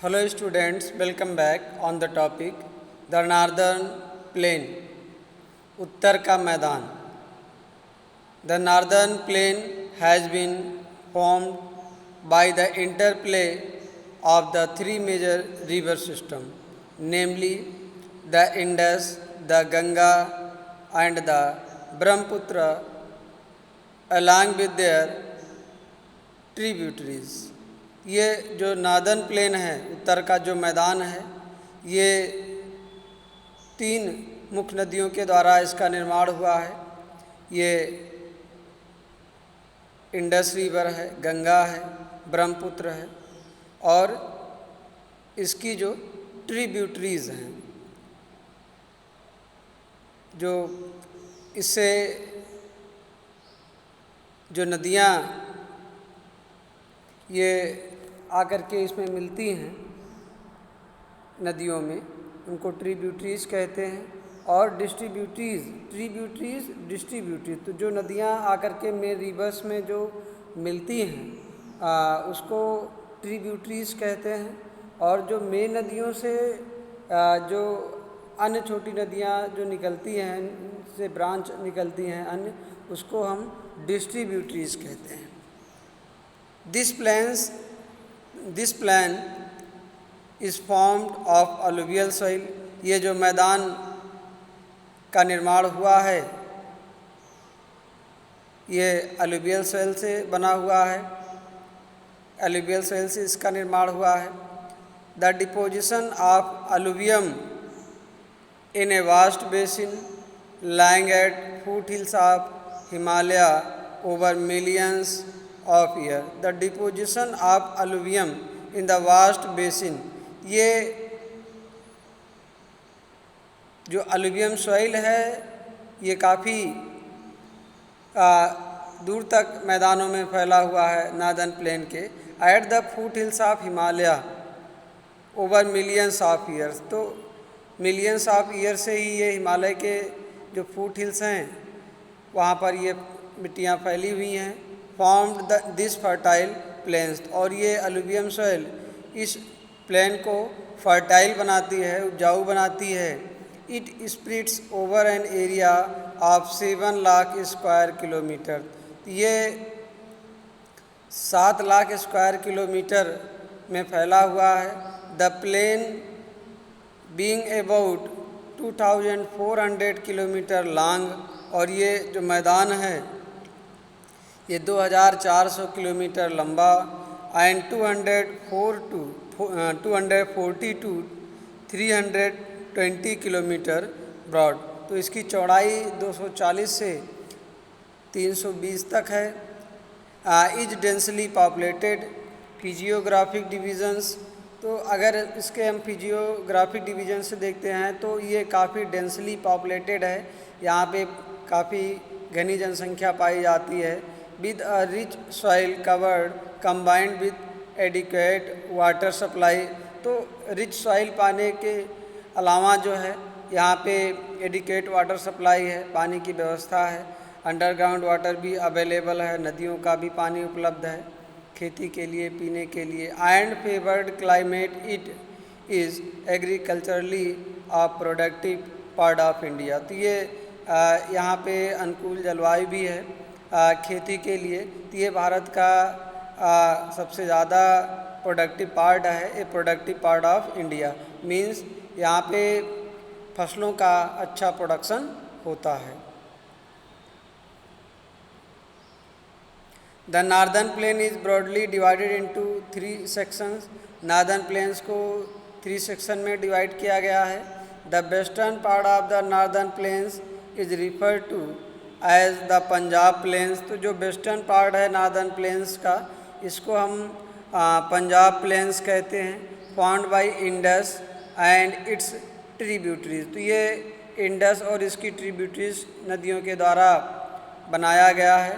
Hello students, welcome back on the topic the Northern Plain, Uttar का मैदान. The Northern Plain has been formed by the interplay of the three major river systems, namely the Indus, the Ganga and the Brahmaputra along with their tributaries. ये जो northern plane है, उत्तर का जो मैदान है, ये तीन मुख्य नदियों के द्वारा इसका निर्माण हुआ है. ये इंडस रिवर है, गंगा है, ब्रह्मपुत्र है और इसकी जो ट्रिब्यूटरीज हैं, जो इससे जो नदियाँ ये आकर के इसमें मिलती हैं नदियों में, उनको ट्रिब्यूटरीज कहते हैं. और डिस्ट्रीब्यूटरीज तो जो नदियाँ आकर के मेन रिवर्स में जो मिलती हैं उसको ट्रिब्यूटरीज कहते हैं. और जो मेन नदियों से जो अन्य छोटी नदियाँ जो निकलती हैं, से ब्रांच निकलती हैं अन्य, उसको हम डिस्ट्रीब्यूटरीज कहते हैं. This plan is formed of alluvial soil. ये जो मैदान का निर्माण हुआ है, ये alluvial soil से बना हुआ है. alluvial soil से इसका निर्माण हुआ है. The deposition of alluvium in a vast basin lying at foothills of Himalaya over millions of year. The deposition of alluvium in the vast basin, ये जो alluvium soil है ये काफ़ी दूर तक मैदानों में फैला हुआ है नार्दर्न प्लेन के. At the foot hills of Himalaya over millions of years. तो मिलियंस ऑफ ईयर से ही ये हिमालय के जो फुट हिल्स हैं वहाँ पर ये मिट्टियाँ फैली हुई हैं. Formed this fertile plains. और ये अलुवियम सॉइल इस प्लेन को फर्टाइल बनाती है, उपजाऊ बनाती है. It spreads over an area of 7 lakh square kilometre. ये 7 लाख स्क्वायर किलोमीटर में फैला हुआ है. The plain being about 2400 kilometre long. और ये जो मैदान है ये 2400 किलोमीटर लंबा एंड 240 टू 320 किलोमीटर ब्रॉड. तो इसकी चौड़ाई 240 से 320 तक है. Is densely populated. Physiographic divisions, तो अगर इसके हम फिजियोग्राफिक डिवीज़न से देखते हैं तो ये काफ़ी डेंसली पॉपुलेटेड है. यहाँ पे काफ़ी घनी जनसंख्या पाई जाती है. With a rich soil covered combined with adequate water supply. तो रिच सॉइल पाने के अलावा जो है यहाँ पे एडिक्वेट वाटर सप्लाई है, पानी की व्यवस्था है. अंडरग्राउंड वाटर भी अवेलेबल है, नदियों का भी पानी उपलब्ध है खेती के लिए, पीने के लिए. And favoured climate. It is agriculturally a productive part of India. तो ये यहाँ पे अनुकूल जलवायु भी है खेती के लिए. तो ये भारत का सबसे ज़्यादा प्रोडक्टिव पार्ट है. A productive part of India means यहाँ पे फसलों का अच्छा प्रोडक्शन होता है. The northern plain is broadly divided into 3 sections. Northern plains को 3 सेक्शन में डिवाइड किया गया है. The western part of the northern plains is referred to as the Punjab plains. तो जो वेस्टर्न पार्ट है नार्दर्न प्लेन्स का, इसको हम पंजाब प्लेन्स कहते हैं. Formed by Indus and it's tributaries. तो ये इंडस और इसकी ट्रिब्यूटरीज नदियों के द्वारा बनाया गया है.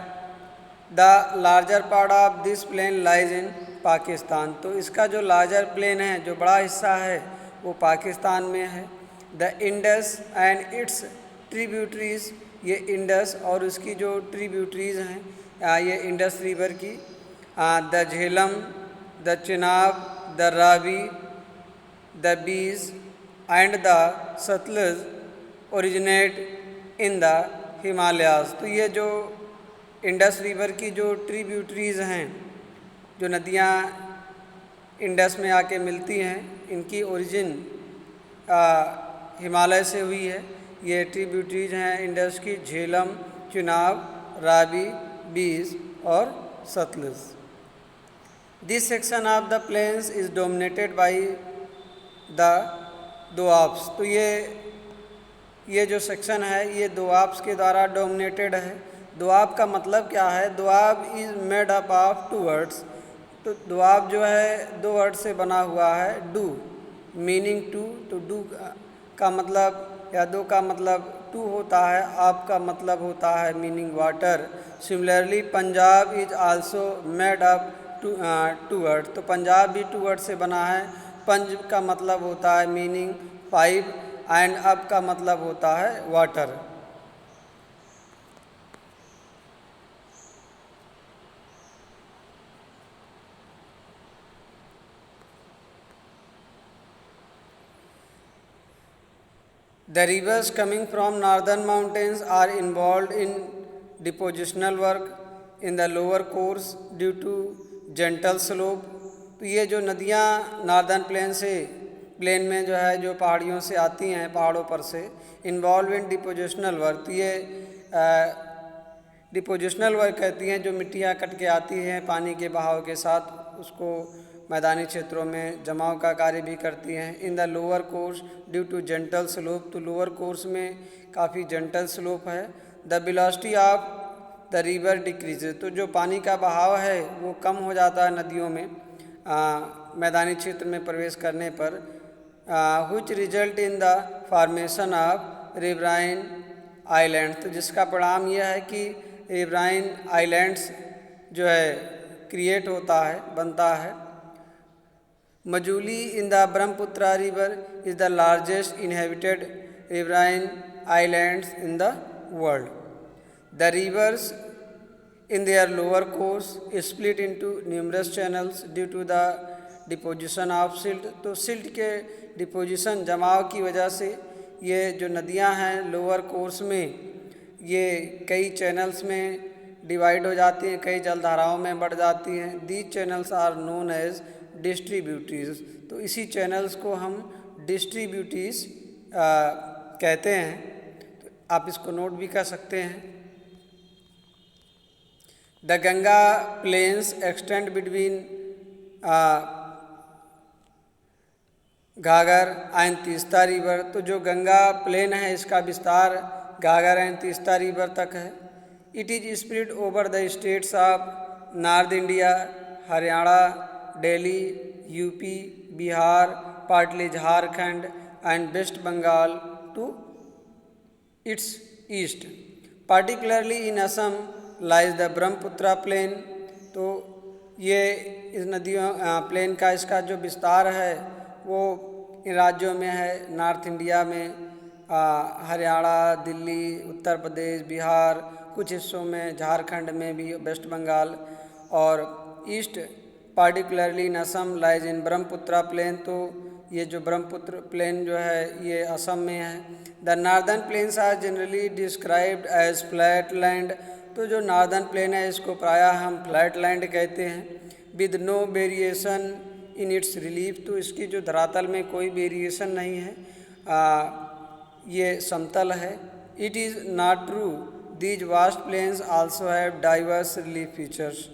The larger part of this plain lies in Pakistan. तो इसका जो लार्जर प्लेन है, जो बड़ा हिस्सा है, वो पाकिस्तान में है. The Indus and it's tributaries. ये इंडस और उसकी जो ट्रिब्यूटरीज हैं, ये इंडस रिवर की, the Jhelum, the Chenab, the Ravi the Beas and the Satluj originate in the Himalayas। तो ये जो इंडस रिवर की जो ट्रिब्यूटरीज हैं, जो नदियाँ इंडस में आके मिलती हैं, इनकी ओरिजिन हिमालय से हुई है। ये ट्रिब्यूटरीज हैं इंडस की, झेलम, चुनाव, रावी, बीस और Sutlej. This section of the plains is dominated by the doabs. तो ये जो सेक्शन है ये दोआब्स के द्वारा डोमिनेटेड है। दोआब का मतलब क्या है? Doab is made up of two words. तो दोआब जो है दो वर्ड से बना हुआ है। डू मीनिंग टू, तो डू का मतलब या दो का मतलब टू होता है, आप का मतलब होता है meaning water. Similarly Punjab is also made up two word. तो पंजाब भी टू वर्ड से बना है। पंज का मतलब होता है मीनिंग पाइप एंड अब का मतलब होता है water. The rivers coming from northern mountains are involved in depositional work in the lower course due to gentle slope। तो ये जो नदियाँ नॉर्दर्न प्लेन में जो है जो पहाड़ियों से आती हैं, पहाड़ों पर से, इन्वॉल्व इन डिपोजिशनल वर्क। तो ये डिपोजिशनल वर्क कहती हैं जो मिट्टियाँ कट के आती हैं पानी के बहाव के साथ, उसको मैदानी क्षेत्रों में जमाव का कार्य भी करती हैं। In the lower course due to gentle slope. तो लोअर कोर्स में काफ़ी जेंटल स्लोप है। The velocity of the river decreases. तो जो पानी का बहाव है वो कम हो जाता है नदियों में मैदानी क्षेत्र में प्रवेश करने पर। Which result in the formation of riverine island. तो जिसका परिणाम यह है कि रिवराइन आइलैंड्स जो है क्रिएट होता है, बनता है। Majuli in the Brahmaputra river is the largest inhabited riverine islands in the world. The reverse in their lower course split into numerous channels due to the deposition of silt। तो silt के deposition जमाव की वजह से ये जो नदियां हैं लोअर कोर्स में ये कई चैनल्स में डिवाइड हो जाती हैं, कई जलधाराओं में बढ़ जाती हैं। These channels are known as distributaries. तो इसी चैनल्स को हम डिस्ट्रीब्यूटरीज कहते हैं। तो आप इसको नोट भी कर सकते हैं। The Ganga plains extend between घाघर and Teesta river. तो जो गंगा प्लेन है इसका विस्तार घाघर एंड तीस्ता रिवर तक है। It is spread over the states of north India, Haryana, Delhi, UP, Bihar, partly Jharkhand and west Bengal to its east. Particularly in Assam lies the Brahmaputra plain. तो ये इस नदियों प्लेन का इसका जो विस्तार है वो इन राज्यों में है, नॉर्थ इंडिया में हरियाणा, दिल्ली, उत्तर प्रदेश, बिहार, कुछ हिस्सों में झारखंड में भी, वेस्ट बंगाल, और east particularly in Assam lies in Brahmaputra plain. तो ये जो ब्रह्मपुत्र प्लेन जो है ये असम में है। The northern plains are generally described as flat land. तो जो नॉर्दर्न प्लेन है इसको प्रायः हम फ्लैट लैंड कहते हैं। With no variation in its relief. तो इसकी जो धरातल में कोई वेरिएशन नहीं है, ये समतल है। It is not true these vast plains also have diverse relief features.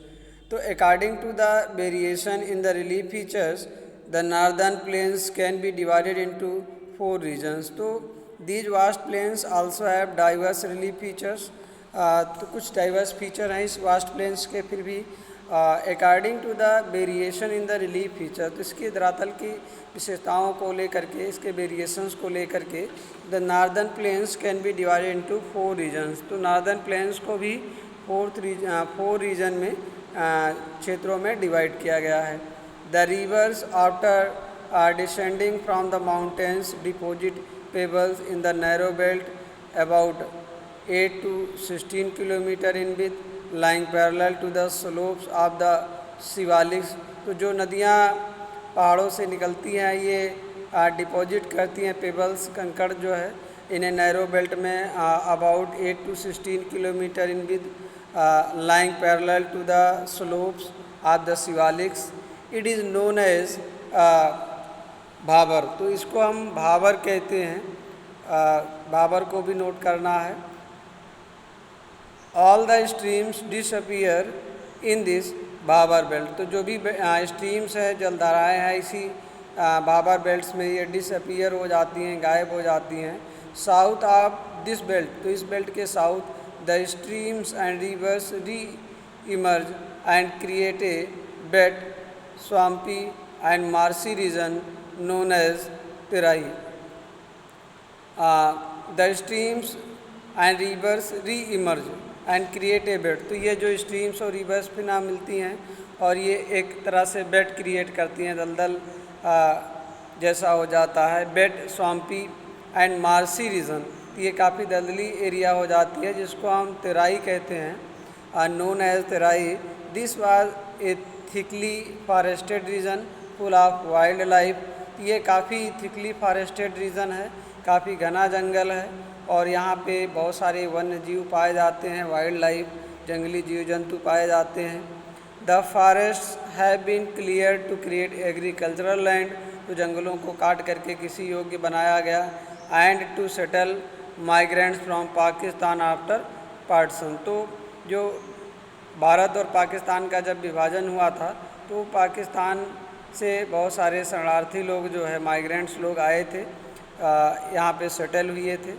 तो according to the variation in the relief features the northern plains can be divided into 4 regions. तो these vast plains also have diverse relief features. तो कुछ diverse feature हैं इस vast planes के। फिर भी according to the variation in the relief feature, तो इसकी धरातल की विशेषताओं को लेकर के, इसके वेरिएशंस को लेकर के the northern plains can be divided into 4 regions. तो नॉर्दर्न प्लेन्स को भी 4 रीजन में क्षेत्रों में डिवाइड किया गया है। The rivers after descending from the mountains deposit pebbles in the narrow belt about 8 to 16 kilometre in with lying parallel to the slopes of the Shivaliks. तो जो नदियाँ पहाड़ों से निकलती हैं ये डिपॉजिट करती हैं पेबल्स कंकड़ जो है इन ए नैरो बेल्ट में about 8 to 16 kilometre in with lying parallel to the slopes of the Shivaliks. It is known as Bhabar. तो इसको हम भाबर कहते हैं, भाबर को भी नोट करना है। All the streams disappear in this Bhabar belt. तो जो भी स्ट्रीम्स है, जलधाराएँ हैं, इसी भाबर बेल्ट्स में ये डिसअपियर हो जाती हैं, गायब हो जाती हैं। साउथ ऑफ दिस बेल्ट, तो इस बेल्ट के south the streams and rivers re-emerge and create a wet, swampy and marshy region known as Terai. The streams and rivers re-emerge and create a bed। तो ये जो streams और rivers फिर मिलती हैं और ये एक तरह से बेड क्रिएट करती हैं, दलदल जैसा हो जाता है। बेड, स्वाम्पी एंड मार्सी रीजन, ये काफ़ी दलदली एरिया हो जाती है जिसको हम तेराई कहते हैं, known as Terai. This was a thickly forested region full of wild life. ये काफ़ी थिकली फॉरेस्टेड रीजन है, काफ़ी घना जंगल है और यहाँ पे बहुत सारे वन्य जीव पाए जाते हैं, वाइल्ड लाइफ, जंगली जीव जंतु पाए जाते हैं। The forest have been clear to create agricultural land. तो जंगलों को काट करके किसी योग्य बनाया गया। And to settle migrants from Pakistan after partition. तो जो भारत और पाकिस्तान का जब विभाजन हुआ था तो पाकिस्तान से बहुत सारे शरणार्थी लोग जो है, माइग्रेंट्स लोग आए थे, यहाँ पे सेटल हुए थे,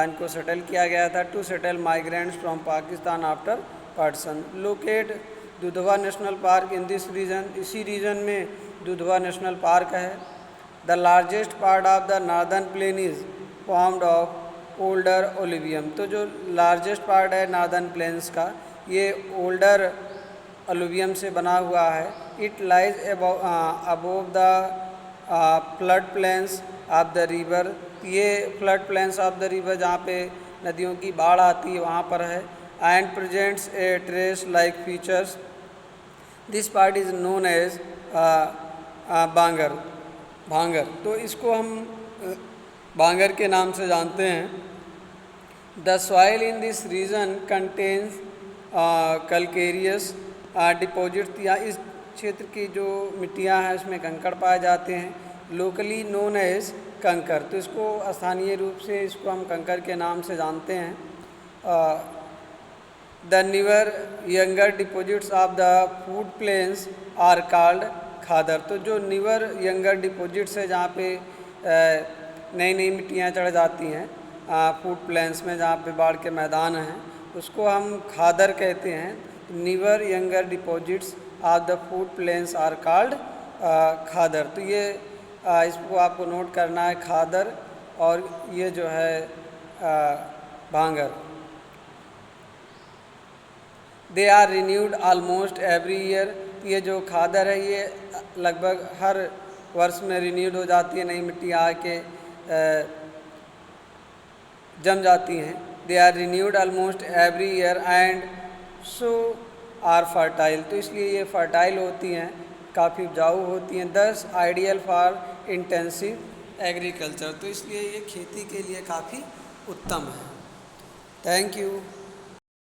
इनको सेटल किया गया था। To settle migrants from Pakistan after partition. Locate Dudhwa national park in this region. इसी रीजन में दुधवा नेशनल पार्क है। The largest part of the northern plain is formed of older alluvium. तो जो लार्जेस्ट पार्ट है नॉर्दर्न प्लेन्स का, ये older alluvium से बना हुआ है। It lies above the flood plains of the river. ये flood plains of the river, जहाँ पे नदियों की बाढ़ आती है, वहाँ पर है। And presents a terrace like features. This part is known as bangar, bhangar. तो इसको हम बांगर के नाम से जानते हैं। The soil in this reason contains calcareous deposit. या इस क्षेत्र की जो मिट्टियाँ हैं उसमें कंकड़ पाए जाते हैं। लोकली नोन एज कंकर। तो इसको स्थानीय रूप से इसको हम कंकर के नाम से जानते हैं। The newer younger deposits of the flood plains are called khadar. तो जो न्यूअर यंगर डिपॉजिट्स है, जहाँ पे नई नई मिट्टियाँ चढ़ जाती हैं फूड प्लेन्स में, जहाँ पे बाढ़ के मैदान हैं, उसको हम खादर कहते हैं। Newer younger deposits of the flood plains are called khadar. तो ये इसको आपको नोट करना है, खादर, और ये जो है bhangar. They are renewed almost every year. ये जो खादर है ये लगभग हर वर्ष में रिन्यूड हो जाती है, नई मिट्टी आके जम जाती हैं। They are renewed almost every year and so are fertile. तो इसलिए ये फर्टाइल होती हैं, काफ़ी उपजाऊ होती हैं। दस आइडियल फॉर इंटेंसिव एग्रीकल्चर। तो इसलिए ये खेती के लिए काफ़ी उत्तम है। Thank you.